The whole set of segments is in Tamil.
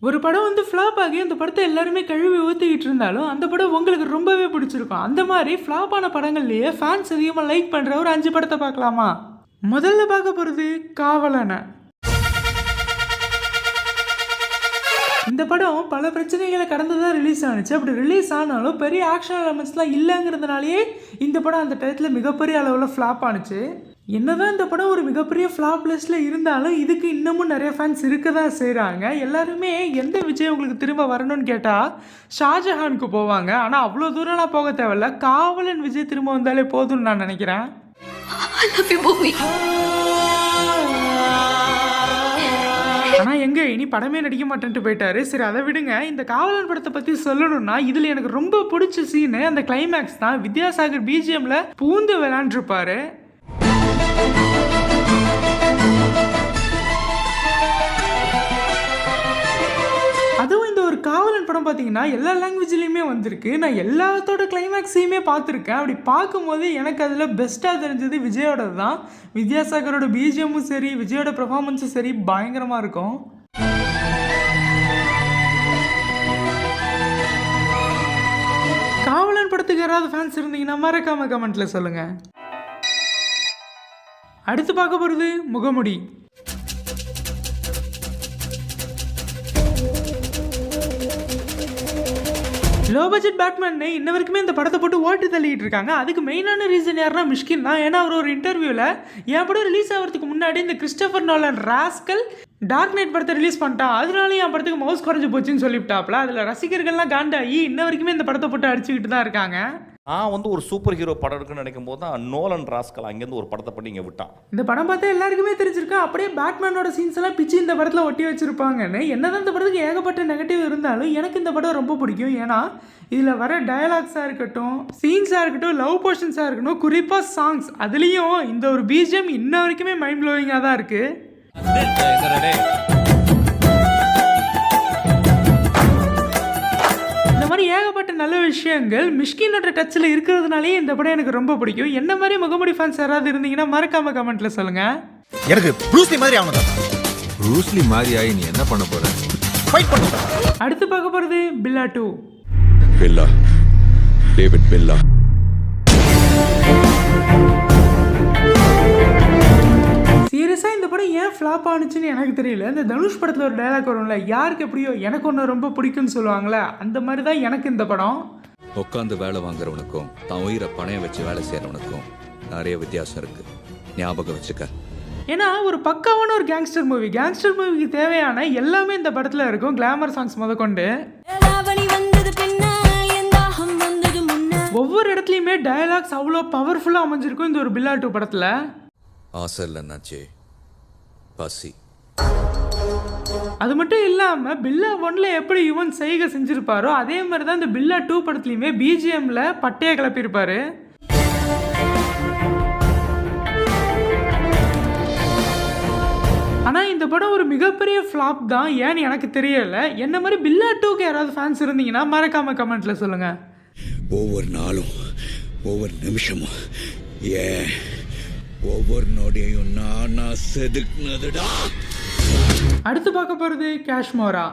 ஒரு படம் வந்து ஃப்ளாப் ஆகி அந்த படத்தை எல்லாருமே கழுவி ஊற்றிக்கிட்டு இருந்தாலும் அந்த படம் உங்களுக்கு ரொம்பவே பிடிச்சிருக்கும். அந்த மாதிரி ஃப்ளாப் ஆன படங்கள்லேயே ஃபேன்ஸ் அதிகமாக லைக் பண்ணுற ஒரு 5 படத்தை பார்க்கலாமா? முதல்ல பார்க்க போகிறது காவலனை. இந்த படம் பல பிரச்சனைகளை கடந்து தான் ரிலீஸ் ஆனிச்சு. அப்படி ரிலீஸ் ஆனாலும் பெரிய ஆக்ஷன் எலமெண்ட்ஸ்லாம் இல்லைங்கிறதுனாலேயே இந்த படம் அந்த டயத்தில் மிகப்பெரிய அளவில் ஃப்ளாப் ஆனிச்சு. என்னதான் இந்த படம் ஒரு மிகப்பெரிய ஃப்ளாப் லிஸ்ட்டில் இருந்தாலும் இதுக்கு இன்னமும் நிறைய ஃபேன்ஸ் இருக்க தான் செய்கிறாங்க. எல்லாருமே எந்த விஜய் உங்களுக்கு திரும்ப வரணும்னு கேட்டால் ஷாஜஹானுக்கு போவாங்க. ஆனால் அவ்வளோ தூரம்லாம் போக தேவையில்ல, காவலன் விஜய் திரும்ப வந்தாலே போதும்னு நான் நினைக்கிறேன். ஆனால் எங்கே இனி படமே நடிக்க மாட்டேன்ட்டு போயிட்டாரு. சரி, அதை விடுங்க. இந்த காவலன் படத்தை பற்றி சொல்லணும்னா இதில் எனக்கு ரொம்ப பிடிச்ச சீனு அந்த கிளைமேக்ஸ் தான். வித்யாசாகர் பிஜிஎம்ல பூந்து விளையாண்டுருப்பாரு. அதுவும் இந்த ஒரு காவலன் படம் பார்த்தீங்கன்னா எல்லா லாங்குவேஜ்லேயுமே வந்திருக்கு. நான் எல்லாத்தோட கிளைமேக்ஸையுமே பார்த்துருக்கேன். அப்படி பார்க்கும்போது எனக்கு அதில் பெஸ்ட்டாக தெரிஞ்சது விஜயோட தான். வித்யாசாகரோட பிஜிஎம்மும் சரி, விஜயோட பெர்ஃபார்மன்ஸும் சரி, பயங்கரமாக இருக்கும். காவலன் படத்துக்கு யாராவது ஃபேன்ஸ் இருந்தீங்கன்னா மறக்காம கமெண்ட்ல சொல்லுங்க. அடுத்து பார்க்க போகிறது முகமுடி. லோ பட்ஜெட் பேட்மேன் இன்ன வரைக்குமே இந்த படத்தை போட்டு ஓட்டு தள்ளிட்டு இருக்காங்க. அதுக்கு மெயினான ரீசன் யாருன்னா மிஷ்கின் தான். ஏன்னா அவர் ஒரு இன்டர்வியூவில் என் படம் ரிலீஸ் ஆகிறதுக்கு முன்னாடி இந்த Christopher Nolan rascal dark knight படத்தை ரிலீஸ் பண்ணிட்டான், அதனால என் படத்துக்கு மவுஸ் குறைஞ்சி போச்சுன்னு சொல்லிவிட்டாப்ல. அதில் ரசிகர்கள்லாம் காண்டாகி இன்ன வரைக்குமே இந்த படத்தை போட்டு அடிச்சுக்கிட்டு தான் இருக்காங்க. நான் வந்து ஒரு சூப்பர் ஹீரோ படம் இருக்குன்னு நினைக்கும் போது தான் நோலன் ராஸ்கல் அங்கேருந்து ஒரு படத்தை பண்ணி இங்கே விட்டான். இந்த படம் பார்த்தா எல்லாருக்குமே தெரிஞ்சிருக்கா, அப்படியே பேட்மேனோட சீன்ஸ் எல்லாம் பிச்சு இந்த படத்தில் ஒட்டி வச்சிருப்பாங்கன்னு. என்னதான் இந்த படத்துக்கு ஏகப்பட்ட நெகட்டிவ் இருந்தாலும் எனக்கு இந்த படம் ரொம்ப பிடிக்கும். ஏன்னா இதில் வர டயலாக்ஸாக இருக்கட்டும், சீன்ஸாக இருக்கட்டும், லவ் போர்ஷன்ஸாக இருக்கட்டும், குறிப்பாக சாங்ஸ், அதுலேயும் இந்த ஒரு பிஜிஎம் இன்ன வரைக்குமே மைண்ட் ப்ளோவிங்காக தான் இருக்குது. இந்த மாதிரி ஏகப்பட்ட நல்ல விஷயங்கள் மிஷ்கினோட டச்சில் இருக்கிறதுனாலே இந்த படம் எனக்கு ரொம்ப பிடிக்கும். என்ன மாதிரி முகமுடி ஃபேன்ஸ் யாராவது இருந்தீங்கன்னா மறக்காம கமெண்ட்ல சொல்லுங்க. எனக்கு ப்ரூஸ்லி மாதிரி ஆகணும். ப்ரூஸ்லி மாதிரி ஆகி நீ என்ன பண்ண போற? ஃபைட் பண்ணு. அடுத்து பார்க்க போறது பில்லா 2. பில்லா, டேவிட் பில்லா. சீரியஸாக இந்த படம் ஏன் ஃப்ளாப் ஆனிச்சுன்னு எனக்கு தெரியல. இந்த தனுஷ் படத்தில் ஒரு டைலாக் வரும்ல, யாருக்கு எப்படியோ எனக்கு ஒன்று ரொம்ப பிடிக்கும்னு சொல்லுவாங்களே, அந்த மாதிரி தான் எனக்கு இந்த படம். உட்காந்து வேலை வாங்குறவனுக்கும் தான் உயிரை பணையம் வச்சு வேலை செய்யறவனுக்கும் நிறைய வித்தியாசம் இருக்கு, ஞாபகம் வச்சுக்க. ஏன்னா ஒரு பக்காவான ஒரு கேங்ஸ்டர் மூவிக்கு தேவையான எல்லாமே இந்த படத்தில் இருக்கும். கிளாமர் சாங்ஸ் முதற்கொண்டு ஒவ்வொரு இடத்துலையுமே டயலாக்ஸ் அவ்வளோ பவர்ஃபுல்லாக அமைஞ்சிருக்கும் இந்த ஒரு பில்லா 2 படத்தில். ஆசை இல்லைன்னாச்சே பசி. அது மட்டும் இல்லாமல் பில்லா 1ல எப்படி யுவன் செய்கை செஞ்சிருப்பாரோ அதே மாதிரி தான் இந்த பில்லா 2 படத்துலையுமே பிஜிஎம்ல பட்டையை கிளப்பியிருப்பாரு. ஆனால் இந்த படம் ஒரு மிகப்பெரிய ஃப்ளாப் தான். ஏன்னு எனக்கு தெரியல. என்ன மாதிரி பில்லா 2க்கு யாராவது ஃபேன்ஸ் இருந்தீங்கன்னா மறக்காம கமெண்ட்ல சொல்லுங்க. ஒவ்வொரு நாளும் ஒவ்வொரு நிமிஷமும் ஏன் ஒவ்வொரு நொடியையும் நானா செதுக்குனதுடா. அடுத்து பார்க்க போறது காஷ்மோரா.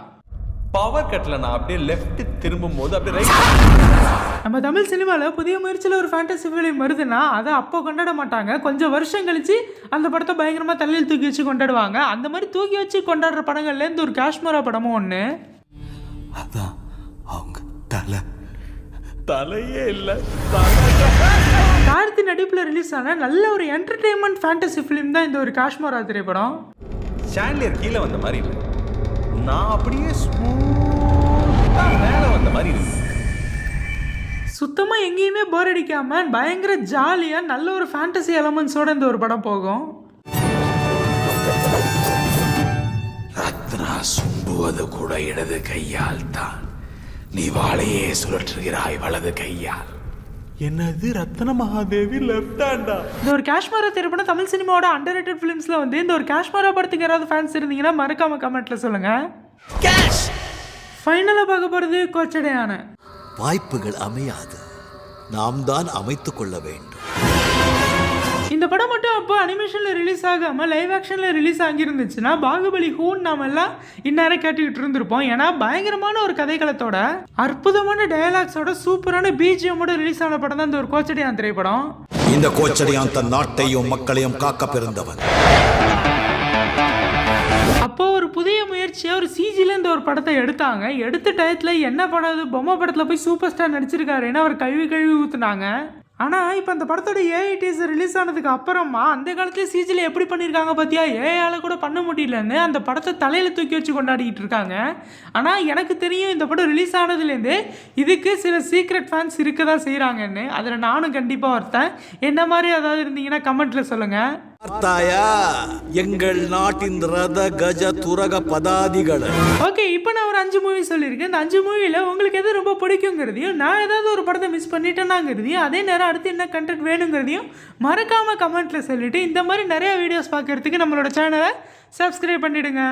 பவர் கட்டில் நான் அப்படியே லெஃப்ட் திரும்பும் போது அப்படியே ரைட். நம்ம தமிழ் சினிமாவில் புதிய முயற்சியில் ஒரு ஃபேண்டசி ஃபிலிம் வருதுன்னா அதை அப்போ கொண்டாட மாட்டாங்க. கொஞ்சம் வருஷம் கழிச்சு அந்த படத்தை பயங்கரமாக தலையில் தூக்கி வச்சு கொண்டாடுவாங்க. அந்த மாதிரி தூக்கி வச்சு கொண்டாடுற படங்கள்லேருந்து ஒரு காஷ்மோரா படமும் ஒன்று. அதான் அவங்க தலையே இல்லை. கார்த்தி நடிப்பில் ரிலீஸ் ஆன நல்ல ஒரு என்டர்டெயின்மெண்ட் ஃபேண்டசி ஃபிலிம் தான் இந்த ஒரு காஷ்மோரா திரைப்படம். சாண்ட்லியர் கீழே வந்த மாதிரி இல்லை, நான் அப்படியே ஸ்மூத்தாக மேலே வந்த மாதிரி இருக்கு. சுத்தமாக எங்கேயுமே போர் அடிக்காமல் பயங்கர ஜாலியாக நல்ல ஒரு ஃபேண்டசி எலமெண்ட்ஸோட இந்த ஒரு படம் போகும். ரத்னா சும்புவது கூட இடது கையால் தான், நீ வாளையே சுழற்றுகிறாய் வலது கையால். என்னது ரத்ன மகாதேவி லெஃப்ட் ஹேண்டா? இந்த ஒரு காஷ்மோரா திரைப்படம் தமிழ் சினிமாவோட அண்டர்ரேட்டட் ஃபிலிம்ஸ்ல வந்து இந்த ஒரு காஷ்மோரா படத்துக்கு யாராவது ஃபேன்ஸ் இருந்தீங்கன்னா மறக்காம கமெண்ட்ல சொல்லுங்க. ஃபைனலா பார்க்க போறது கோச்சடையான. வாய்ப்புகள் அமையாது, நாம் தான் அமைத்துக் கொள்ள வேண்டும். இந்த படம் மட்டும் அப்போ அனிமேஷனில் ரிலீஸ் ஆகாமல் லைவ் ஆக்ஷனில் ரிலீஸ் ஆகியிருந்துச்சுன்னா பாகுபலி ஹூன்னு நாம எல்லாம் இந்நேரம் கேட்டுக்கிட்டு இருந்திருப்போம். ஏன்னா பயங்கரமான ஒரு கதைக்களத்தோட அற்புதமான டயலாக்ஸோட சூப்பரான பிஜிஎம்மோட ரிலீஸ் ஆன படம் தான் இந்த ஒரு கோச்சடியான் திரைப்படம். இந்த கோச்சடியான் தன் நாட்டையும் மக்களையும் காக்க பிறந்தவன். அப்போ ஒரு புதிய முயற்சியாக ஒரு சிஜில இந்த ஒரு படத்தை எடுத்தாங்க. எடுத்த டயத்தில் என்ன படம் அது, பொம்மை படத்தில் போய் சூப்பர் ஸ்டார் நடிச்சிருக்காருன்னு அவர் கழுவி ஊற்றுனாங்க. ஆனால் இப்போ அந்த படத்தோட ஏஐ டீசர் ரிலீஸ் ஆனதுக்கு அப்புறமா அந்த காலத்தில் சிஜியில் எப்படி பண்ணியிருக்காங்க பார்த்தியா, ஏஐயால் கூட பண்ண முடியலன்னு அந்த படத்தை தலையில் தூக்கி வச்சு கொண்டாடிக்கிட்டு இருக்காங்க. ஆனால் எனக்கு தெரியும் இந்த படம் ரிலீஸ் ஆனதுலேருந்து இதுக்கு சில சீக்ரெட் ஃபேன்ஸ் இருக்க தான் செய்கிறாங்கன்னு. அதில் நானும் கண்டிப்பாக ஒருத்தன். என்ன மாதிரி ஏதாவது இருந்தீங்கன்னா கமெண்ட்டில் சொல்லுங்கள். பார்த்தாயா எங்கள் நாட்டின் ரத கஜ துரக பதாதிகள். ஓகே, இப்போ நான் ஒரு 5 மூவி சொல்லியிருக்கேன். இந்த 5 மூவியில் உங்களுக்கு எது ரொம்ப பிடிக்குங்கிறதையும், நான் ஏதாவது ஒரு படத்தை மிஸ் பண்ணிட்டேன்னாங்கிறதையும், அதே நேரம் அடுத்து என்ன கண்டென்ட் வேணுங்கிறதையும் மறக்காமல் கமெண்ட்டில் சொல்லிவிட்டு இந்த மாதிரி நிறைய வீடியோஸ் பார்க்குறதுக்கு நம்மளோட சேனலை சப்ஸ்கிரைப் பண்ணிவிடுங்க.